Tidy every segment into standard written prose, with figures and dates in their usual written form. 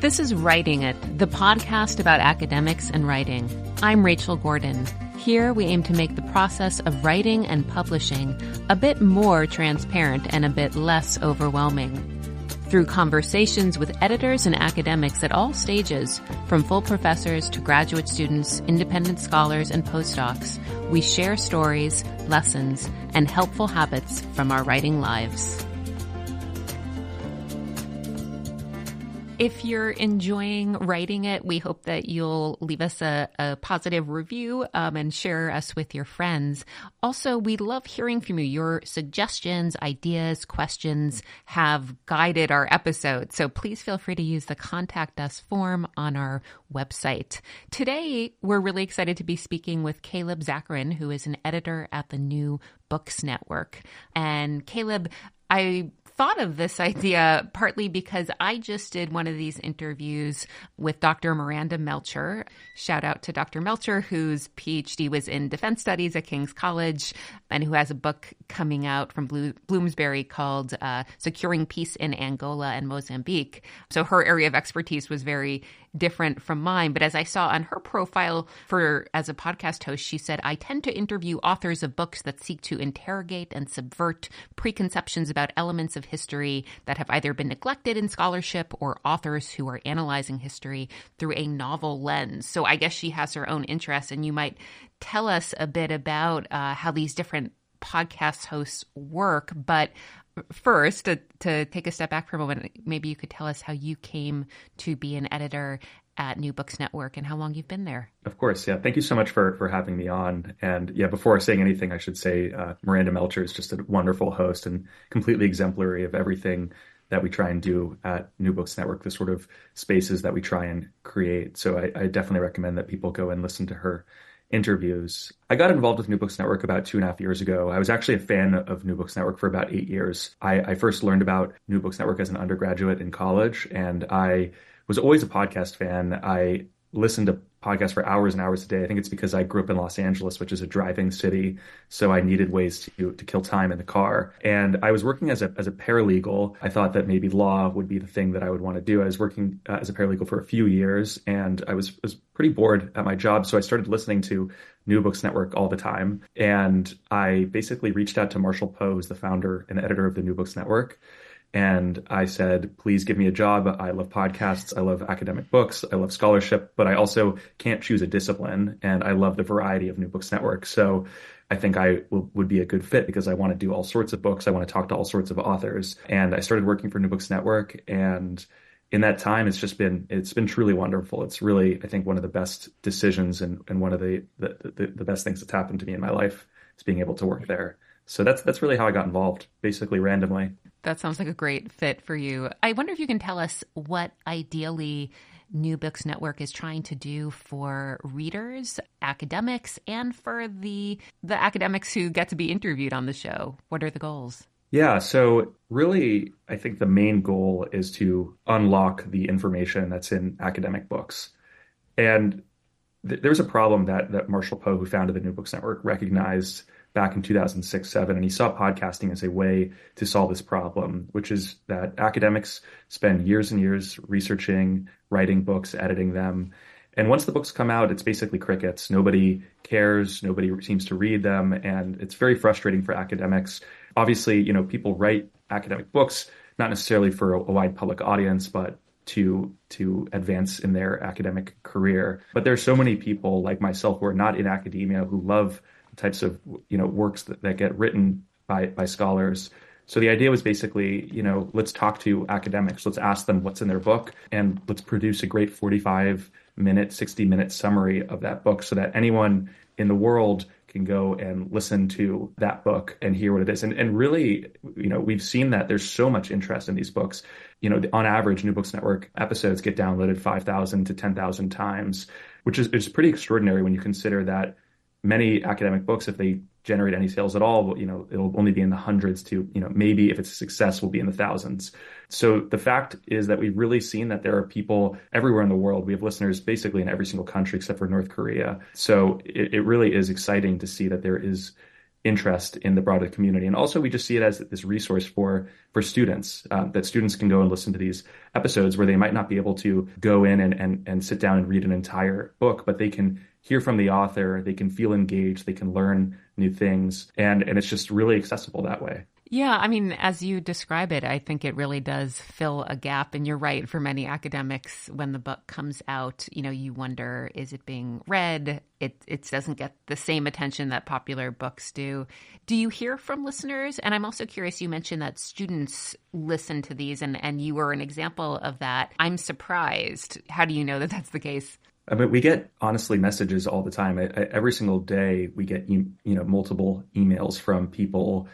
This is Writing It, the podcast about academics and writing. I'm Rachel Gordon. Here we aim to make the process of writing and publishing a bit more transparent and a bit less overwhelming. Through conversations with editors and academics at all stages, from full professors to graduate students, independent scholars, and postdocs, we share stories, lessons, and helpful habits from our writing lives. If you're enjoying Writing It, we hope that you'll leave us a positive review and share us with your friends. Also, we love hearing from you. Your suggestions, ideas, questions have guided our episodes, so please feel free to use the Contact Us form on our website. Today, we're really excited to be speaking with Caleb Zakarin, who is an editor at the New Books Network. And Caleb, I thought of this idea partly because I just did one of these interviews with Dr. Miranda Melcher. Shout out to Dr. Melcher, whose PhD was in defense studies at King's College and who has a book coming out from Bloomsbury called Securing Peace in Angola and Mozambique. So her area of expertise was very different from mine. But as I saw on her profile as a podcast host, she said, I tend to interview authors of books that seek to interrogate and subvert preconceptions about elements of history that have either been neglected in scholarship or authors who are analyzing history through a novel lens. So I guess she has her own interests, and you might tell us a bit about how these different podcast hosts work. But first, to take a step back for a moment, maybe you could tell us how you came to be an editor at New Books Network and how long you've been there. Of course. Yeah. Thank you so much for having me on. And yeah, before saying anything, I should say Miranda Melcher is just a wonderful host and completely exemplary of everything that we try and do at New Books Network, the sort of spaces that we try and create. So I definitely recommend that people go and listen to her interviews. I got involved with New Books Network about 2.5 years ago. I was actually a fan of New Books Network for about 8 years. I first learned about New Books Network as an undergraduate in college, and I was always a podcast fan. I listened to podcasts for hours and hours a day. I think it's because I grew up in Los Angeles, which is a driving city. So I needed ways to kill time in the car. And I was working as a paralegal. I thought that maybe law would be the thing that I would want to do. I was working as a paralegal for a few years, and I was pretty bored at my job. So I started listening to New Books Network all the time. And I basically reached out to Marshall Poe, who's the founder and editor of the New Books Network. And I said, please give me a job. I love podcasts. I love academic books. I love scholarship, but I also can't choose a discipline. And I love the variety of New Books Network. So I think I would be a good fit because I want to do all sorts of books. I want to talk to all sorts of authors. And I started working for New Books Network. And in that time, it's been truly wonderful. It's really, I think, one of the best decisions and one of the best things that's happened to me in my life is being able to work there. So that's really how I got involved, basically randomly. That sounds like a great fit for you. I wonder if you can tell us what ideally New Books Network is trying to do for readers, academics, and for the academics who get to be interviewed on the show. What are the goals? Yeah, so really, I think the main goal is to unlock the information that's in academic books. And there's a problem that Marshall Poe, who founded the New Books Network, recognized back in 2006-07, and he saw podcasting as a way to solve this problem, which is that academics spend years and years researching, writing books, editing them. And once the books come out, it's basically crickets. Nobody cares. Nobody seems to read them. And it's very frustrating for academics. Obviously, people write academic books, not necessarily for a wide public audience, but to advance in their academic career. But there's so many people like myself who are not in academia who love types of works that get written by scholars. So the idea was basically, let's talk to academics, let's ask them what's in their book, and let's produce a great 45-minute, 60-minute summary of that book so that anyone in the world can go and listen to that book and hear what it is. And really, we've seen that there's so much interest in these books. On average, New Books Network episodes get downloaded 5,000 to 10,000 times, which is pretty extraordinary when you consider that many academic books, if they generate any sales at all, it'll only be in the hundreds to, maybe if it's a success, will be in the thousands. So the fact is that we've really seen that there are people everywhere in the world. We have listeners basically in every single country except for North Korea. So it really is exciting to see that there is interest in the broader community. And also we just see it as this resource for students, that students can go and listen to these episodes where they might not be able to go in and sit down and read an entire book, but they can hear from the author, they can feel engaged, they can learn new things, and it's just really accessible that way. Yeah, I mean, as you describe it, I think it really does fill a gap. And you're right, for many academics, when the book comes out, you wonder, is it being read? It doesn't get the same attention that popular books do. Do you hear from listeners? And I'm also curious, you mentioned that students listen to these, and you were an example of that. I'm surprised. How do you know that that's the case? I mean, we get honestly messages all the time. Every single day, we get multiple emails from people,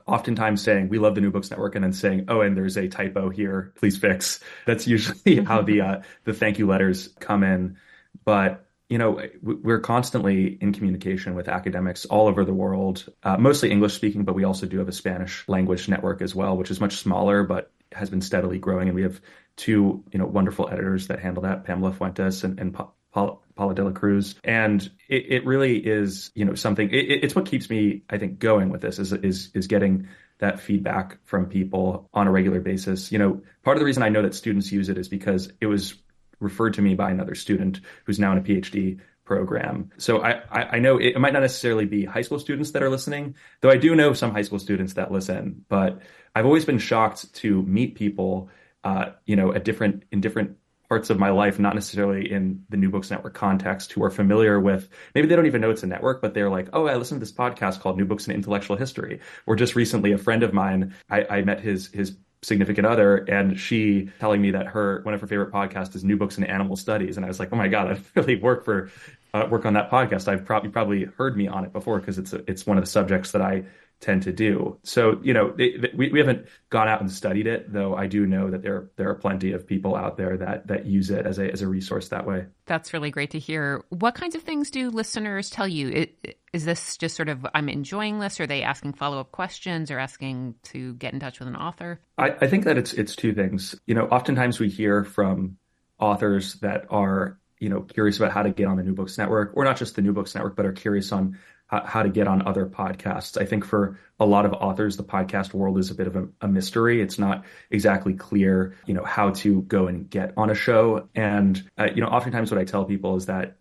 oftentimes saying we love the New Books Network, and then saying, oh, and there's a typo here, please fix. That's usually how the thank you letters come in. But we're constantly in communication with academics all over the world, mostly English speaking, but we also do have a Spanish language network as well, which is much smaller, but has been steadily growing. And we have two, wonderful editors that handle that, Pamela Fuentes and Paula de la Cruz. And it really is, something, it's what keeps me, I think, going with this is getting that feedback from people on a regular basis. Part of the reason I know that students use it is because it was referred to me by another student who's now in a PhD program. So I know it might not necessarily be high school students that are listening, though I do know some high school students that listen. But I've always been shocked to meet people, in different parts of my life, not necessarily in the New Books Network context, who are familiar with, maybe they don't even know it's a network, but they're like, oh, I listened to this podcast called New Books in Intellectual History. Or just recently, a friend of mine, I met his significant other, and she telling me that one of her favorite podcasts is New Books in Animal Studies. And I was like, oh my God, I really work on that podcast. I've probably heard me on it before, because it's one of the subjects that I tend to do. So, we haven't gone out and studied it, though I do know that there are plenty of people out there that use it as a resource that way. That's really great to hear. What kinds of things do listeners tell you? Is this just sort of, I'm enjoying this? Or are they asking follow-up questions or asking to get in touch with an author? I think that it's two things. Oftentimes we hear from authors that are, curious about how to get on the New Books Network, or not just the New Books Network, but are curious on how to get on other podcasts. I think for a lot of authors, the podcast world is a bit of a mystery. It's not exactly clear, how to go and get on a show. And, oftentimes what I tell people is that,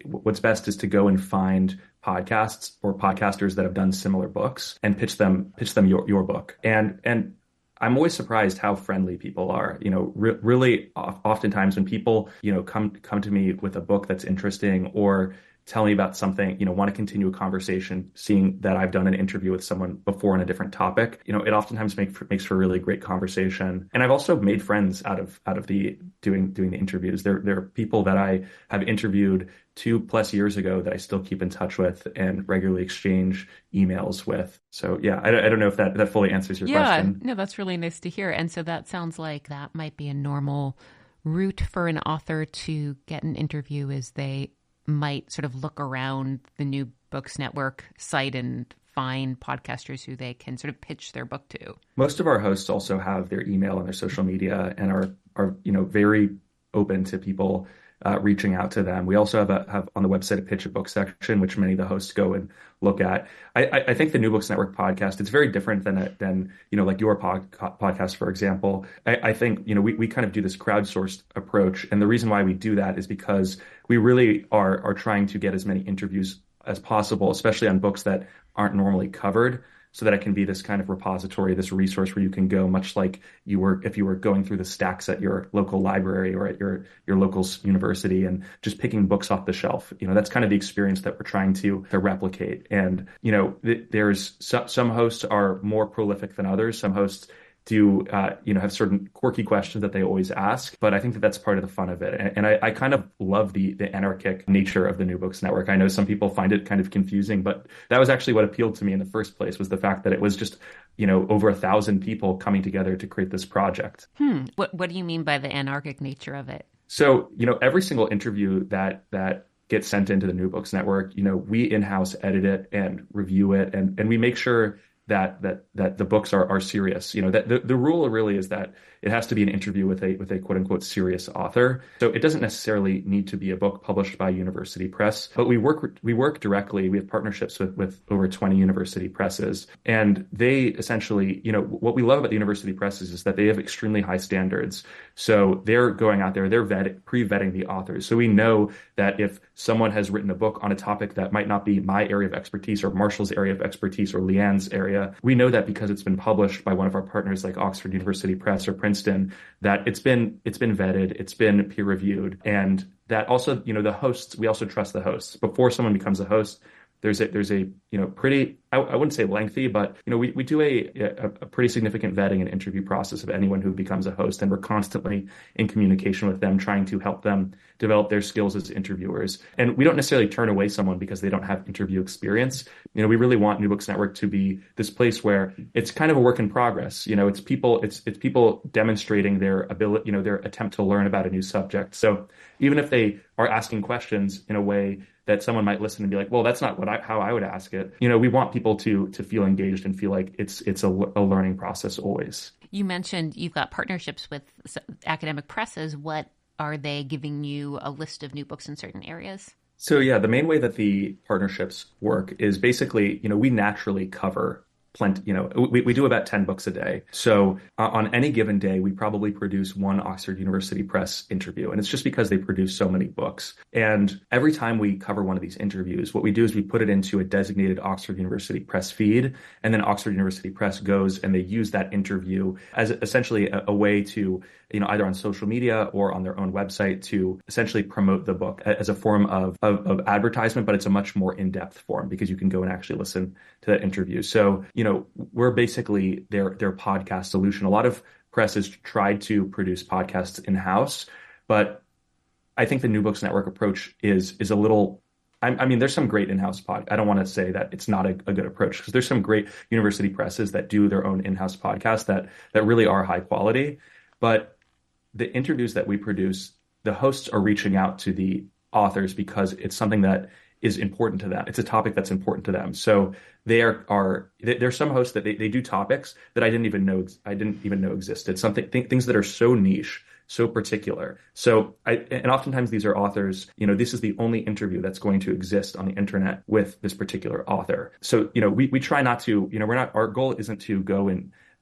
what's best is to go and find podcasts or podcasters that have done similar books and pitch them your book. And I'm always surprised how friendly people are. Really oftentimes when people, come to me with a book that's interesting, or tell me about something, want to continue a conversation, seeing that I've done an interview with someone before on a different topic, it oftentimes makes for a really great conversation. And I've also made friends out of the doing the interviews. There are people that I have interviewed 2+ years ago that I still keep in touch with and regularly exchange emails with. So yeah, I don't know if that fully answers your question. Yeah, no, that's really nice to hear. And so that sounds like that might be a normal route for an author to get an interview, is they might sort of look around the New Books Network site and find podcasters who they can sort of pitch their book to. Most of our hosts also have their email and their social media, and are very open to people reaching out to them. We also have on the website a pitch a book section, which many of the hosts go and look at. I think the New Books Network podcast, it's very different than like your podcast, for example. I think we kind of do this crowdsourced approach, and the reason why we do that is because we really are trying to get as many interviews as possible, especially on books that aren't normally covered, so that it can be this kind of repository, this resource where you can go, much like if you were going through the stacks at your local library or at your local university and just picking books off the shelf. That's kind of the experience that we're trying to replicate. And, there's some hosts are more prolific than others. Some hosts do, have certain quirky questions that they always ask. But I think that that's part of the fun of it. And I kind of love the anarchic nature of the New Books Network. I know some people find it kind of confusing, but that was actually what appealed to me in the first place, was the fact that it was just, over 1,000 people coming together to create this project. What do you mean by the anarchic nature of it? So, every single interview that gets sent into the New Books Network, we in-house edit it and review it. And we make sure that the books are serious. That the rule really is that it has to be an interview with a quote unquote serious author. So it doesn't necessarily need to be a book published by a university press, but we work directly. We have partnerships with over 20 university presses, and they essentially, what we love about the university presses is that they have extremely high standards. So they're going out there, they're pre-vetting the authors. So we know that if someone has written a book on a topic that might not be my area of expertise or Marshall's area of expertise or Leanne's area, we know that because it's been published by one of our partners like Oxford University Press or Princeton, that it's been vetted, it's been peer reviewed, and that also, the hosts, we also trust the hosts. Before someone becomes a host, there's a pretty, I wouldn't say lengthy, but we do a pretty significant vetting and interview process of anyone who becomes a host, and we're constantly in communication with them, trying to help them develop their skills as interviewers. And we don't necessarily turn away someone because they don't have interview experience. We really want New Books Network to be this place where it's kind of a work in progress. It's people demonstrating their ability, their attempt to learn about a new subject. So even if they are asking questions in a way that someone might listen and be like, well, that's not how I would ask it. We want people to feel engaged and feel like it's a learning process always. You mentioned you've got partnerships with academic presses. What are they giving you a list of new books in certain areas? So yeah, the main way that the partnerships work is basically, we naturally cover plenty, we do about 10 books a day. So on any given day, we probably produce one Oxford University Press interview. And it's just because they produce so many books. And every time we cover one of these interviews, what we do is we put it into a designated Oxford University Press feed. And then Oxford University Press goes and they use that interview as essentially a way to, either on social media or on their own website to essentially promote the book as a form of advertisement, but it's a much more in-depth form because you can go and actually listen to that interview. So, we're basically their podcast solution. A lot of presses tried to produce podcasts in-house, but I think the New Books Network approach is a little, there's some great in-house I don't want to say that it's not a good approach, because there's some great university presses that do their own in-house podcasts that really are high quality. But the interviews that we produce, the hosts are reaching out to the authors because it's something that is important to them. It's a topic that's important to them. So there's some hosts that they do topics that I didn't even know existed. Things that are so niche, so particular. So and oftentimes these are authors, this is the only interview that's going to exist on the internet with this particular author. So, we try not to, our goal isn't to go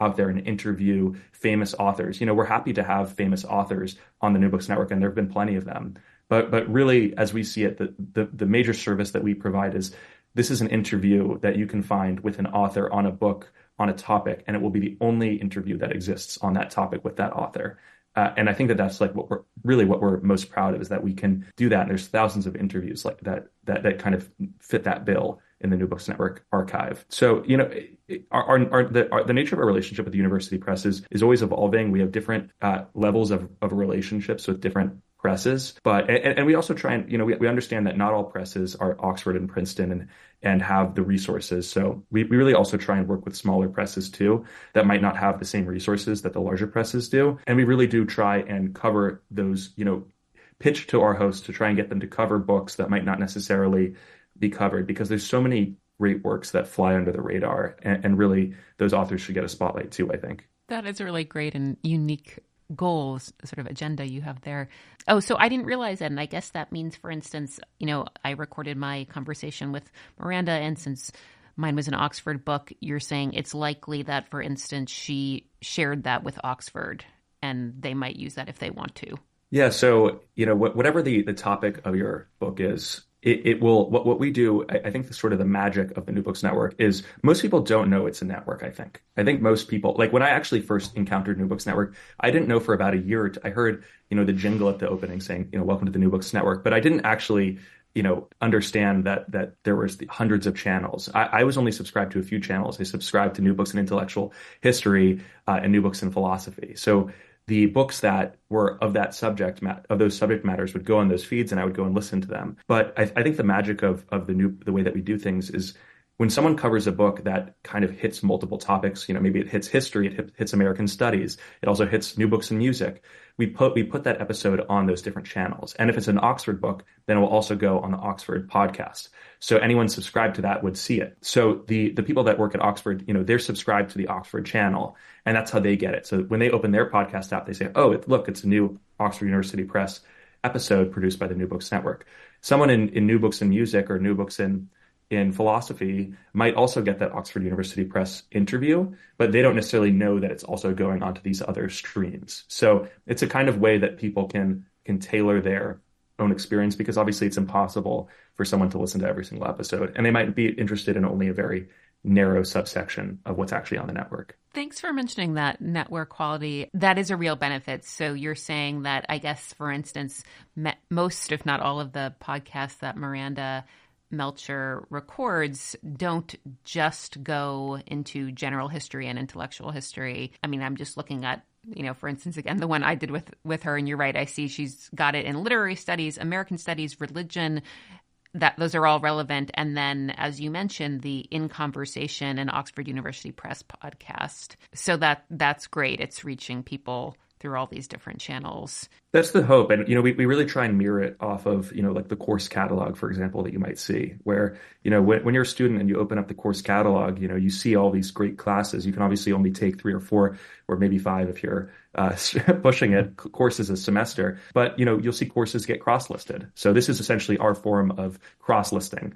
out there and interview famous authors. We're happy to have famous authors on the New Books Network, and there have been plenty of them. But really, as we see it, the major service that we provide is this is an interview that you can find with an author on a book, on a topic, and it will be the only interview that exists on that topic with that author. And I think that's like what we're most proud of, is that we can do that. And there's thousands of interviews like that kind of fit that bill in the New Books Network archive. So, the nature of our relationship with the university press is always evolving. We have different levels of relationships with different presses, but and we also try and we understand that not all presses are Oxford and Princeton and have the resources. So we really also try and work with smaller presses too that might not have the same resources that the larger presses do. And we really do try and cover those, pitch to our hosts to try and get them to cover books that might not necessarily be covered, because there's so many great works that fly under the radar, and really those authors should get a spotlight too, I think. That is a really great and unique goals, sort of agenda you have there. Oh, so I didn't realize that. And I guess that means, for instance, I recorded my conversation with Miranda, and since mine was an Oxford book, you're saying it's likely that, for instance, she shared that with Oxford and they might use that if they want to. Yeah. So, whatever the topic of your book is, it will, what we do, I think the sort of the magic of the New Books Network is most people don't know it's a network, I think most people, like when I actually first encountered New Books Network, I didn't know for about a year. I heard, the jingle at the opening saying, welcome to the New Books Network, but I didn't actually, understand that there was hundreds of channels. I was only subscribed to a few channels. I subscribed to New Books in Intellectual History and New Books in Philosophy. So the books that were of that of those subject matters would go on those feeds, and I would go and listen to them. But I think the magic of the way that we do things is when someone covers a book that kind of hits multiple topics, maybe it hits history, it hits American studies, it also hits new books and music. We put that episode on those different channels. And if it's an Oxford book, then it will also go on the Oxford podcast. So anyone subscribed to that would see it. So the people that work at Oxford, they're subscribed to the Oxford channel, and that's how they get it. So when they open their podcast app, they say, oh, look, it's a new Oxford University Press episode produced by the New Books Network. Someone in New Books and Music or New Books in philosophy might also get that Oxford University Press interview, but they don't necessarily know that it's also going onto these other streams. So it's a kind of way that people can tailor their own experience, because obviously it's impossible for someone to listen to every single episode, and they might be interested in only a very narrow subsection of what's actually on the network. Thanks for mentioning that network quality. That is a real benefit. So you're saying that, I guess, for instance, most, if not all of the podcasts that Miranda Melcher records don't just go into general history and intellectual history. I mean, I'm just looking at, for instance, again, the one I did with her, and you're right, I see she's got it in literary studies, American studies, religion, that those are all relevant. And then, as you mentioned, the In Conversation and Oxford University Press podcast. So that's great. It's reaching people through all these different channels. That's the hope. And, we really try and mirror it off of, like the course catalog, for example, that you might see, where, when you're a student and you open up the course catalog, you see all these great classes. You can obviously only take 3 or 4 or maybe 5 if you're pushing it, courses a semester. But, you'll see courses get cross-listed. So this is essentially our form of cross-listing.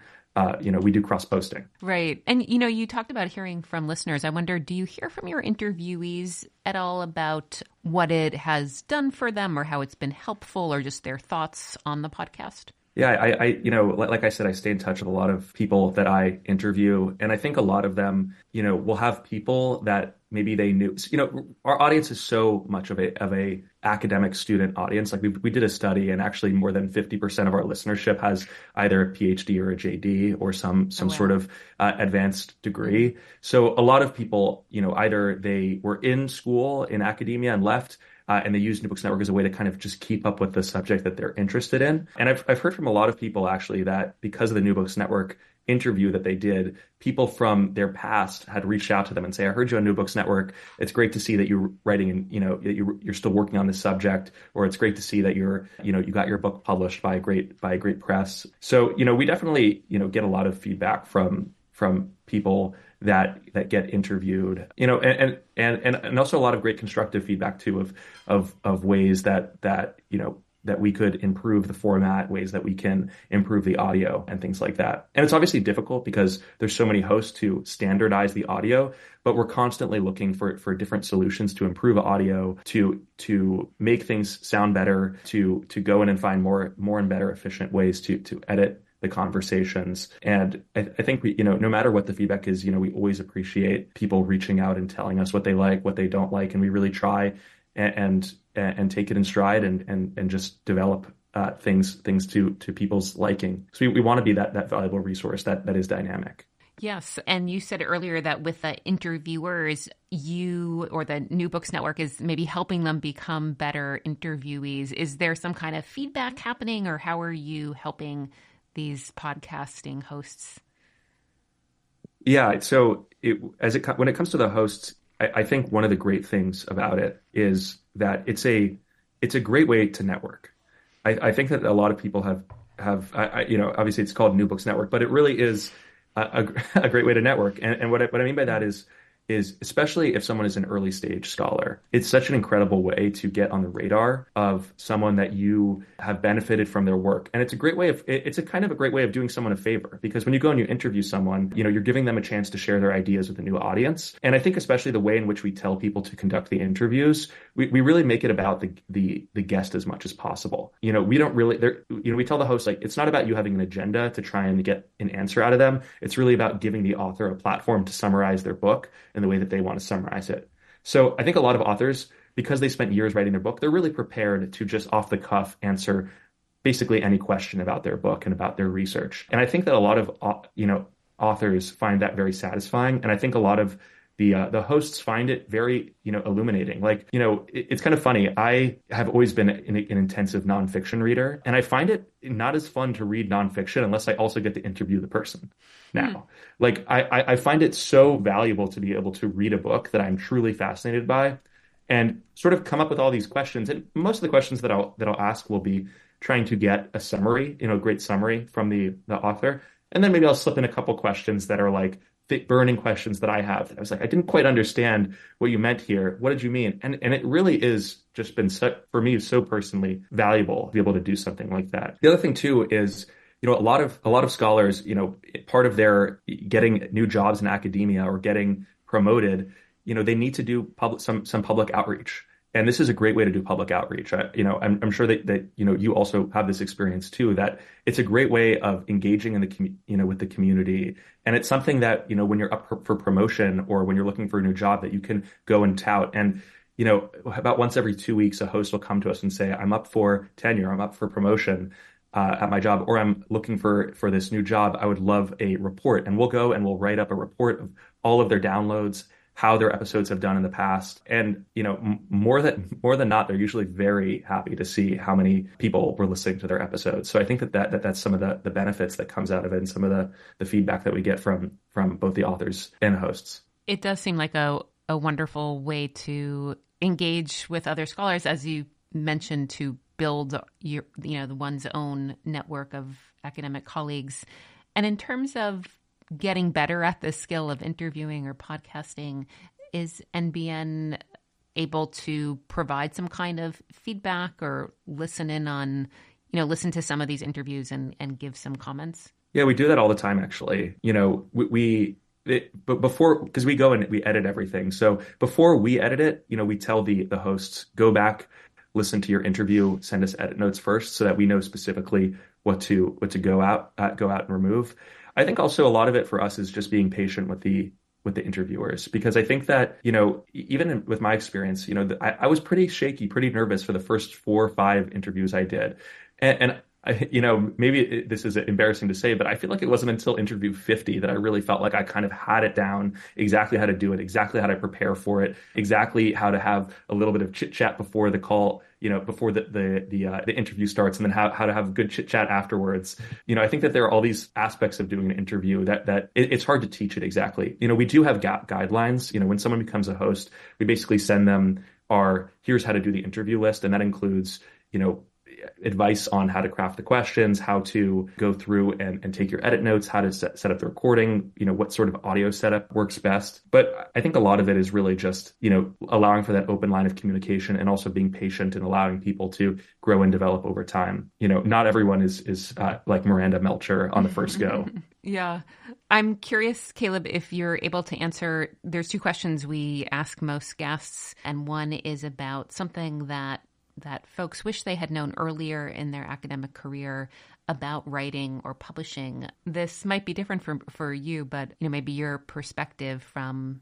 We do cross-posting. Right. And, you talked about hearing from listeners. I wonder, do you hear from your interviewees at all about what it has done for them or how it's been helpful or just their thoughts on the podcast? Yeah, I like I said, I stay in touch with a lot of people that I interview, and I think a lot of them, will have people that maybe they knew. Our audience is so much of a academic student audience. Like we did a study, and actually more than 50% of our listenership has either a PhD or a JD or some sort of advanced degree. So a lot of people, either they were in school in academia and left. And they use New Books Network as a way to kind of just keep up with the subject that they're interested in. And I've heard from a lot of people actually that because of the New Books Network interview that they did, people from their past had reached out to them and say, I heard you on New Books Network. It's great to see that you're writing and, that you're still working on this subject, or it's great to see that you got your book published by a great press. So, we definitely, get a lot of feedback from people that get interviewed, and also a lot of great constructive feedback too of ways that we could improve the format, ways that we can improve the audio and things like that. And it's obviously difficult because there's so many hosts to standardize the audio, but we're constantly looking for different solutions to improve audio, to make things sound better, to go in and find more and better efficient ways to edit the conversations. And I think we, no matter what the feedback is, we always appreciate people reaching out and telling us what they like, what they don't like. And we really try and take it in stride and just develop things to people's liking. So we want to be that valuable resource that is dynamic. Yes. And you said earlier that with the interviewers, you or the New Books Network is maybe helping them become better interviewees. Is there some kind of feedback happening, or how are you helping these podcasting hosts? Yeah. So when it comes to the hosts, I think one of the great things about it is that it's a great way to network. I think that a lot of people have obviously it's called New Books Network, but it really is a great way to network. And what I mean by that is especially if someone is an early stage scholar, it's such an incredible way to get on the radar of someone that you have benefited from their work. And it's a great way it's a kind of a great way of doing someone a favor, because when you go and you interview someone, you're giving them a chance to share their ideas with a new audience. And I think especially the way in which we tell people to conduct the interviews, we really make it about the guest as much as possible. We don't really, we tell the host, like, it's not about you having an agenda to try and get an answer out of them. It's really about giving the author a platform to summarize their book in the way that they want to summarize it. So I think a lot of authors, because they spent years writing their book, they're really prepared to just off the cuff answer basically any question about their book and about their research. And I think that a lot of, authors find that very satisfying. And I think a lot of the hosts find it very, illuminating. Like, it's kind of funny. I have always been an intensive nonfiction reader, and I find it not as fun to read nonfiction unless I also get to interview the person now. Like, I find it so valuable to be able to read a book that I'm truly fascinated by and sort of come up with all these questions. And most of the questions that I'll ask will be trying to get a summary, great summary from the author. And then maybe I'll slip in a couple questions that are like burning questions that I have. I was like, I didn't quite understand what you meant here. What did you mean? And it really is just been for me so personally valuable to be able to do something like that. The other thing too is, a lot of scholars, part of their getting new jobs in academia or getting promoted, they need to do some public outreach. And this is a great way to do public outreach. I'm sure that you also have this experience too, that it's a great way of engaging in with the community. And it's something that, when you're up for promotion or when you're looking for a new job, that you can go and tout. And, about once every 2 weeks, a host will come to us and say, I'm up for tenure, I'm up for promotion at my job, or I'm looking for this new job. I would love a report. And we'll go and we'll write up a report of all of their downloads, how their episodes have done in the past. And, more than not, they're usually very happy to see how many people were listening to their episodes. So I think that's some of the benefits that comes out of it and some of the feedback that we get from both the authors and hosts. It does seem like a wonderful way to engage with other scholars, as you mentioned, to build the one's own network of academic colleagues. And in terms of getting better at the skill of interviewing or podcasting, is NBN able to provide some kind of feedback or listen to some of these interviews and give some comments? Yeah, we do that all the time, actually. But before, because we go and we edit everything. So before we edit it, we tell the hosts, go back, listen to your interview, send us edit notes first so that we know specifically what to go out and remove. I think also a lot of it for us is just being patient with the interviewers, because I think that, even with my experience, I was pretty shaky, pretty nervous for the first 4 or 5 interviews I did. And maybe this is embarrassing to say, but I feel like it wasn't until interview 50 that I really felt like I kind of had it down, exactly how to do it, exactly how to prepare for it, exactly how to have a little bit of chit chat before the call, before the interview starts, and then how to have good chit chat afterwards. I think that there are all these aspects of doing an interview that it's hard to teach it exactly. We do have guidelines. When someone becomes a host, we basically send them here's how to do the interview list, and that includes, advice on how to craft the questions, how to go through and take your edit notes, how to set up the recording, what sort of audio setup works best. But I think a lot of it is really just, allowing for that open line of communication and also being patient and allowing people to grow and develop over time. Not everyone is like Miranda Melcher on the first go. Yeah. I'm curious, Caleb, if you're able to answer, there's 2 questions we ask most guests, and one is about something that folks wish they had known earlier in their academic career about writing or publishing. This might be different for you, but maybe your perspective from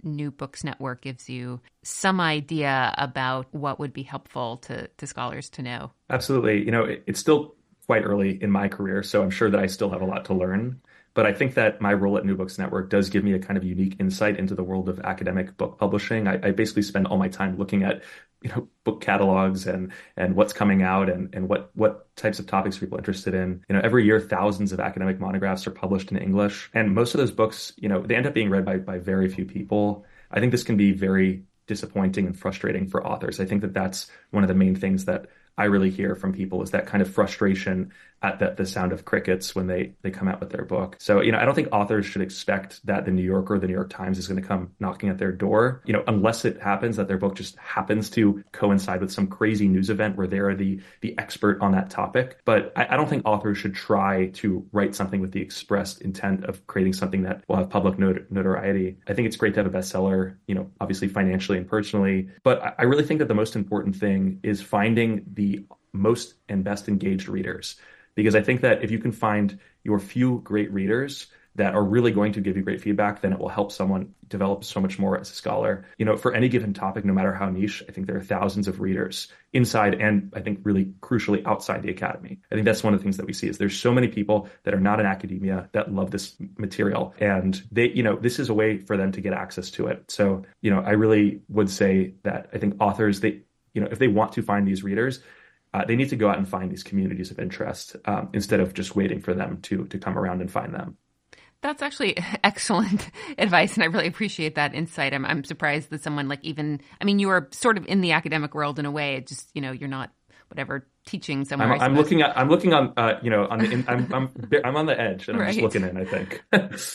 New Books Network gives you some idea about what would be helpful to scholars to know. Absolutely. It's still quite early in my career, so I'm sure that I still have a lot to learn. But I think that my role at New Books Network does give me a kind of unique insight into the world of academic book publishing. I basically spend all my time looking at, book catalogs and what's coming out and what types of topics people are interested in. Every year, thousands of academic monographs are published in English. And most of those books, they end up being read by very few people. I think this can be very disappointing and frustrating for authors. I think that that's one of the main things that I really hear from people, is that kind of frustration at the sound of crickets when they come out with their book. So, I don't think authors should expect that the New Yorker or the New York Times is going to come knocking at their door, unless it happens that their book just happens to coincide with some crazy news event where they're the expert on that topic. But I don't think authors should try to write something with the expressed intent of creating something that will have public notoriety. I think it's great to have a bestseller, obviously financially and personally. But I really think that the most important thing is finding the most and best engaged readers. Because I think that if you can find your few great readers, that are really going to give you great feedback, then it will help someone develop so much more as a scholar. For any given topic, no matter how niche, I think there are thousands of readers inside and I think really crucially outside the academy. I think that's one of the things that we see is there's so many people that are not in academia that love this material, and this is a way for them to get access to it. So, I really would say that I think authors, if they want to find these readers, they need to go out and find these communities of interest instead of just waiting for them to come around and find them. That's actually excellent advice, and I really appreciate that insight. I'm surprised that someone you are sort of in the academic world in a way. It just, you're not whatever teaching somewhere. I'm looking on, I'm on the edge, and I'm just looking in, I think.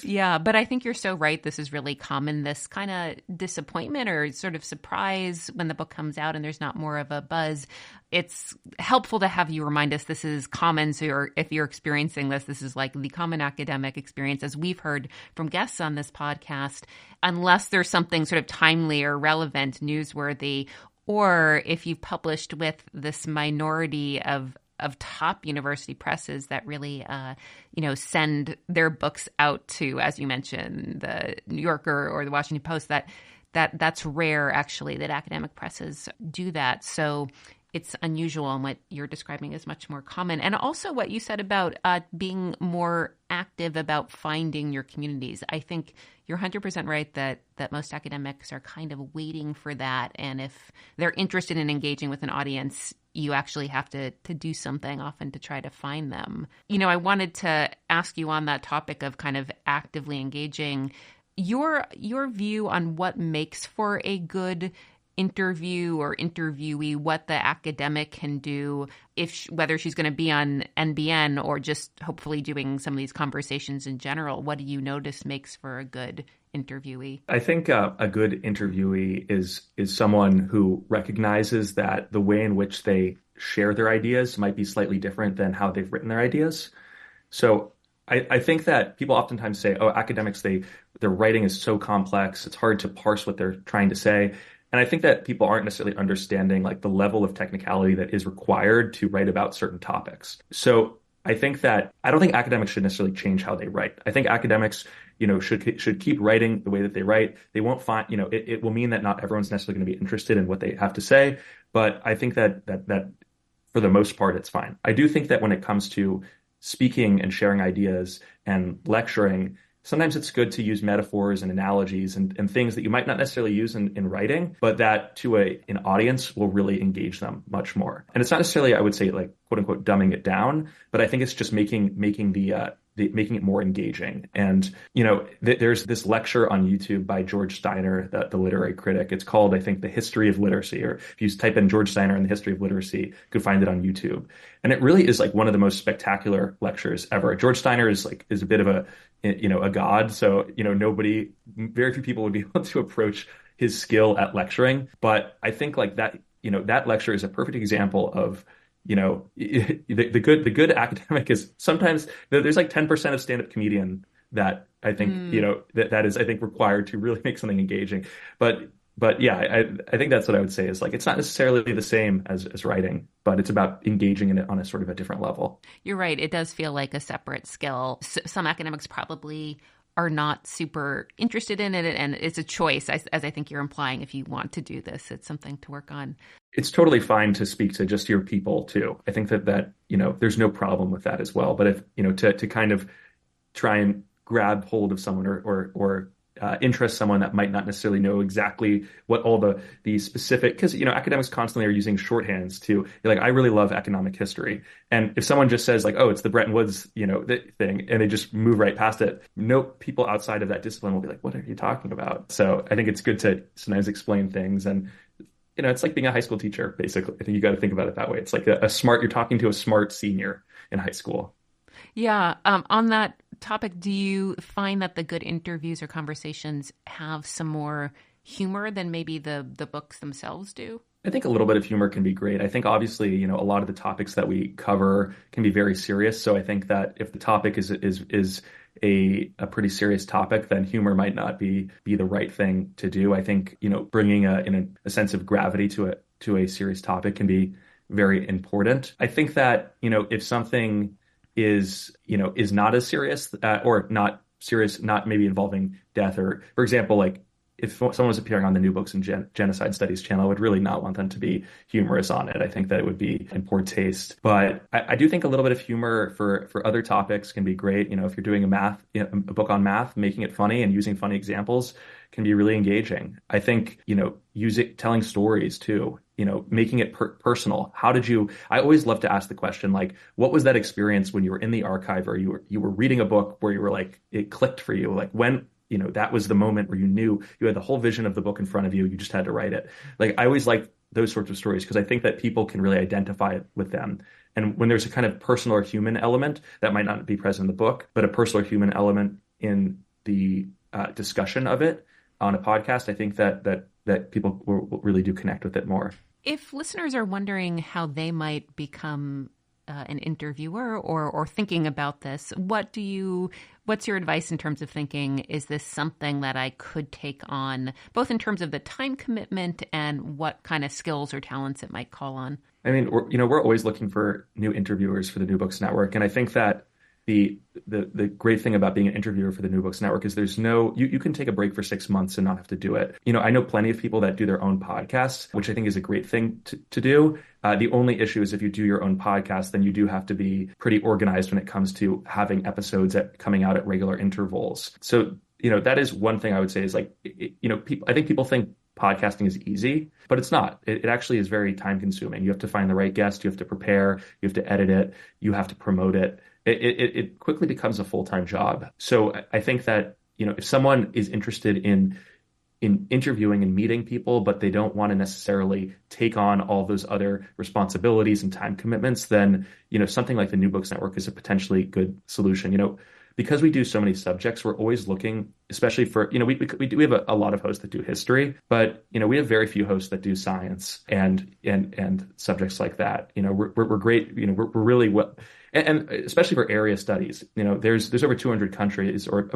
Yeah, but I think you're so right. This is really common, this kind of disappointment or sort of surprise when the book comes out and there's not more of a buzz. It's helpful to have you remind us this is common. So if you're experiencing this is like the common academic experience, as we've heard from guests on this podcast, unless there's something sort of timely or relevant, newsworthy, or if you've published with this minority of top university presses that really, send their books out to, as you mentioned, the New Yorker or the Washington Post, that's rare, actually, that academic presses do that. So it's unusual, and what you're describing is much more common. And also what you said about being more active about finding your communities. I think you're 100% right that most academics are kind of waiting for that. And if they're interested in engaging with an audience, you actually have to do something often to try to find them. I wanted to ask you on that topic of kind of actively engaging, your view on what makes for a good interview or interviewee, what the academic can do, whether she's going to be on NBN or just hopefully doing some of these conversations in general. What do you notice makes for a good interviewee? I think a good interviewee is someone who recognizes that the way in which they share their ideas might be slightly different than how they've written their ideas. So I think that people oftentimes say, oh, academics, their writing is so complex, it's hard to parse what they're trying to say. And I think that people aren't necessarily understanding like the level of technicality that is required to write about certain topics. So I think that I don't think academics should necessarily change how they write. I think academics, should keep writing the way that they write. They won't find, it will mean that not everyone's necessarily going to be interested in what they have to say. But I think that for the most part, it's fine. I do think that when it comes to speaking and sharing ideas and lecturing, sometimes it's good to use metaphors and analogies and things that you might not necessarily use in writing, but that to an audience will really engage them much more. And it's not necessarily, I would say, like, quote unquote, dumbing it down, but I think it's just making it more engaging. And, there's this lecture on YouTube by George Steiner, the literary critic. It's called, I think, The History of Literacy, or if you type in George Steiner and the History of Literacy, you could find it on YouTube. And it really is like one of the most spectacular lectures ever. George Steiner is a bit of a god. So, very few people would be able to approach his skill at lecturing. But I think like that, that lecture is a perfect example of, the good academic is sometimes there's like 10% of stand-up comedian that I think, that is, I think, required to really make something engaging. But yeah, I think that's what I would say is like, it's not necessarily the same as writing, but it's about engaging in it on a sort of a different level. You're right. It does feel like a separate skill. Some academics probably are not super interested in it, and it's a choice, as I think you're implying. If you want to do this, it's something to work on. It's totally fine to speak to just your people too. I think that there's no problem with that as well. But if to kind of try and grab hold of someone or interest someone that might not necessarily know exactly what all the specific, because academics constantly are using shorthands to like, I really love economic history, and if someone just says like, oh, it's the Bretton Woods thing, and they just move right past it, no people outside of that discipline will be like, what are you talking about? So I think it's good to sometimes explain things, and it's like being a high school teacher, basically. I think you got to think about it that way. It's like you're talking to a smart senior in high school. Yeah. On that topic, do you find that the good interviews or conversations have some more humor than maybe the books themselves do? I think a little bit of humor can be great. I think obviously, a lot of the topics that we cover can be very serious. So I think that if the topic is a pretty serious topic, then humor might not be the right thing to do. I think, bringing a sense of gravity to a serious topic can be very important. I think that, if something is not as serious or not serious, not maybe involving death, or for example, like if someone was appearing on the New Books and Genocide Studies channel, I would really not want them to be humorous on it. I think that it would be in poor taste. But I do think a little bit of humor for other topics can be great. If you're doing a book on math, making it funny and using funny examples can be really engaging. I think, telling stories too, making it personal. I always love to ask the question, like, what was that experience when you were in the archive, or you were reading a book where you were like, it clicked for you? Like when, that was the moment where you knew you had the whole vision of the book in front of you. You just had to write it. Like, I always like those sorts of stories because I think that people can really identify with them. And when there's a kind of personal or human element that might not be present in the book, but a personal or human element in the discussion of it on a podcast, I think that people will really do connect with it more. If listeners are wondering how they might become an interviewer or thinking about this, what's your advice in terms of thinking, is this something that I could take on, both in terms of the time commitment and what kind of skills or talents it might call on? I mean, we're always looking for new interviewers for the New Books Network. And I think that the great thing about being an interviewer for the New Books Network is there's you can take a break for 6 months and not have to do it. I know plenty of people that do their own podcasts, which I think is a great thing to do. The only issue is if you do your own podcast, then you do have to be pretty organized when it comes to having episodes coming out at regular intervals. So, that is one thing I would say is like, I think people think podcasting is easy, but it's not. It actually is very time consuming. You have to find the right guest. You have to prepare. You have to edit it. You have to promote it. It quickly becomes a full-time job. So I think that, if someone is interested in interviewing and meeting people, but they don't want to necessarily take on all those other responsibilities and time commitments, then, something like the New Books Network is a potentially good solution. Because we do so many subjects, we're always looking, especially for, we have a lot of hosts that do history, but, we have very few hosts that do science and subjects like that. We're great, we're really well, and especially for area studies, there's over 200 countries, or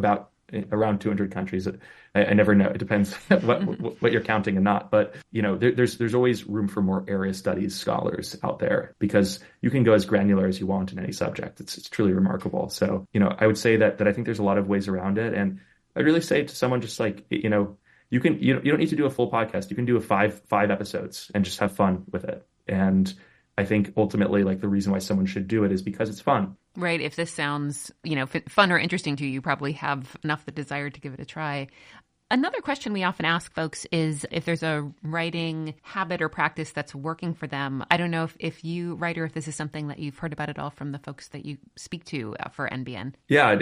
around 200 countries. I never know. It depends what you're counting and not. But, there's always room for more area studies scholars out there because you can go as granular as you want in any subject. It's truly remarkable. So, I would say that I think there's a lot of ways around it. And I'd really say to someone just like, you don't need to do a full podcast. You can do a five episodes and just have fun with it. And I think ultimately, like, the reason why someone should do it is because it's fun. Right. If this sounds, fun or interesting to you, you probably have enough the desire to give it a try. Another question we often ask folks is if there's a writing habit or practice that's working for them. I don't know if you write or if this is something that you've heard about at all from the folks that you speak to for NBN. Yeah,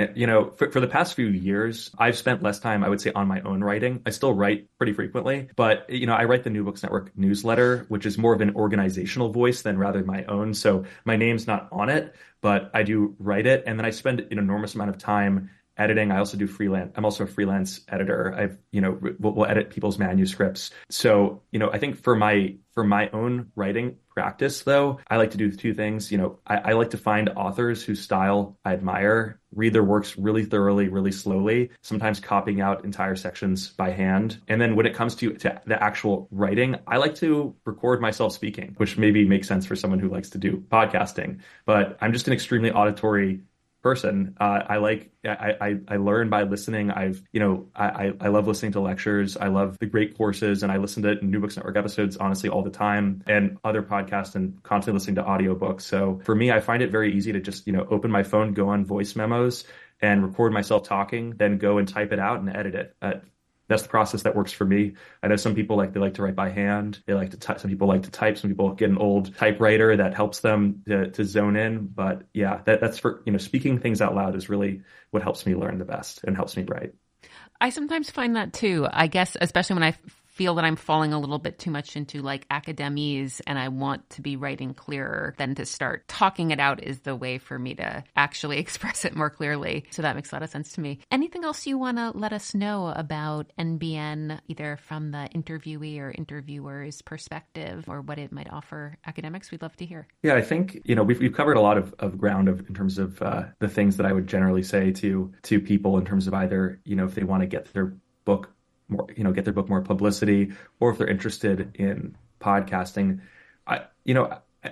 for the past few years, I've spent less time, I would say, on my own writing. I still write pretty frequently, but, I write the New Books Network newsletter, which is more of an organizational voice than rather my own. So my name's not on it, but I do write it. And then I spend an enormous amount of time editing. I also do freelance. I'm also a freelance editor. We'll edit people's manuscripts. So, I think for my own writing practice, though, I like to do two things. I like to find authors whose style I admire, read their works really thoroughly, really slowly, sometimes copying out entire sections by hand. And then when it comes to the actual writing, I like to record myself speaking, which maybe makes sense for someone who likes to do podcasting. But I'm just an extremely auditory person. I learn by listening. I love listening to lectures. I love the great courses, and I listen to New Books Network episodes honestly all the time, and other podcasts, and constantly listening to audiobooks. So for me, I find it very easy to just open my phone, go on voice memos, and record myself talking, then go and type it out and edit it. That's the process that works for me. I know some people they like to write by hand. They like to some people like to type. Some people get an old typewriter that helps them to zone in. But yeah, that's for, speaking things out loud is really what helps me learn the best and helps me write. I sometimes find that too. I guess, especially when I feel that I'm falling a little bit too much into like academies and I want to be writing clearer, then to start talking it out is the way for me to actually express it more clearly. So that makes a lot of sense to me. Anything else you want to let us know about NBN, either from the interviewee or interviewer's perspective, or what it might offer academics? We'd love to hear. Yeah, I think, we've covered a lot of ground in terms of the things that I would generally say to people in terms of either, if they want to get their book more publicity, or if they're interested in podcasting.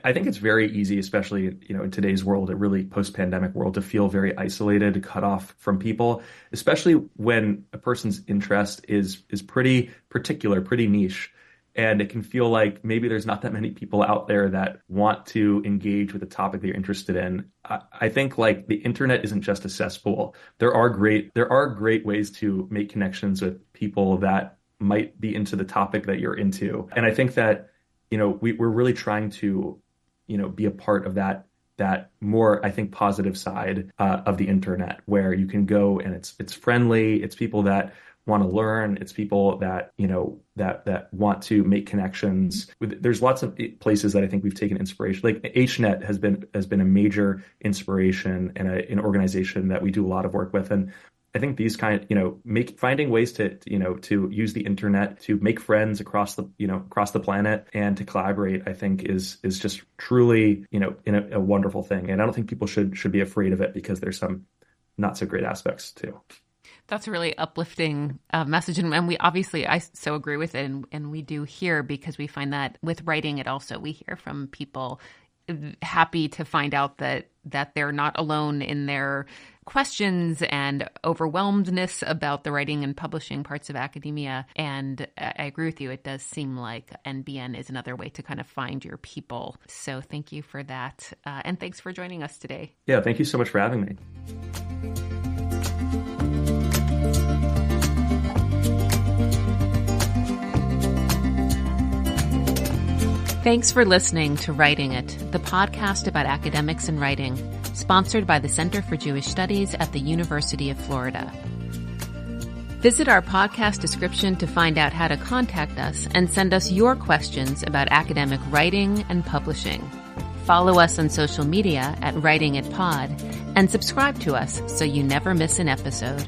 I think it's very easy, especially, in today's world, a really post-pandemic world, to feel very isolated, cut off from people, especially when a person's interest is pretty particular, pretty niche. And it can feel like maybe there's not that many people out there that want to engage with the topic that you're interested in. I think like the internet isn't just a cesspool. There are great ways to make connections with people that might be into the topic that you're into. And I think that, we're really trying to, be a part of that more, I think, positive side of the internet, where you can go and it's friendly. It's people that want to learn. It's people that, that want to make connections. There's lots of places that I think we've taken inspiration. Like HNet has been a major inspiration and an organization that we do a lot of work with. And I think these finding ways to use the internet to make friends across the planet and to collaborate, I think is just truly, a wonderful thing. And I don't think people should be afraid of it, because there's some not so great aspects too. That's a really uplifting message. And I so agree with it. And we do hear, because we find that with writing it also, we hear from people happy to find out that they're not alone in their questions and overwhelmedness about the writing and publishing parts of academia. And I agree with you. It does seem like NBN is another way to kind of find your people. So thank you for that. And thanks for joining us today. Yeah, thank you so much for having me. Thanks for listening to Writing It, the podcast about academics and writing, sponsored by the Center for Jewish Studies at the University of Florida. Visit our podcast description to find out how to contact us and send us your questions about academic writing and publishing. Follow us on social media at Writing It Pod and subscribe to us so you never miss an episode.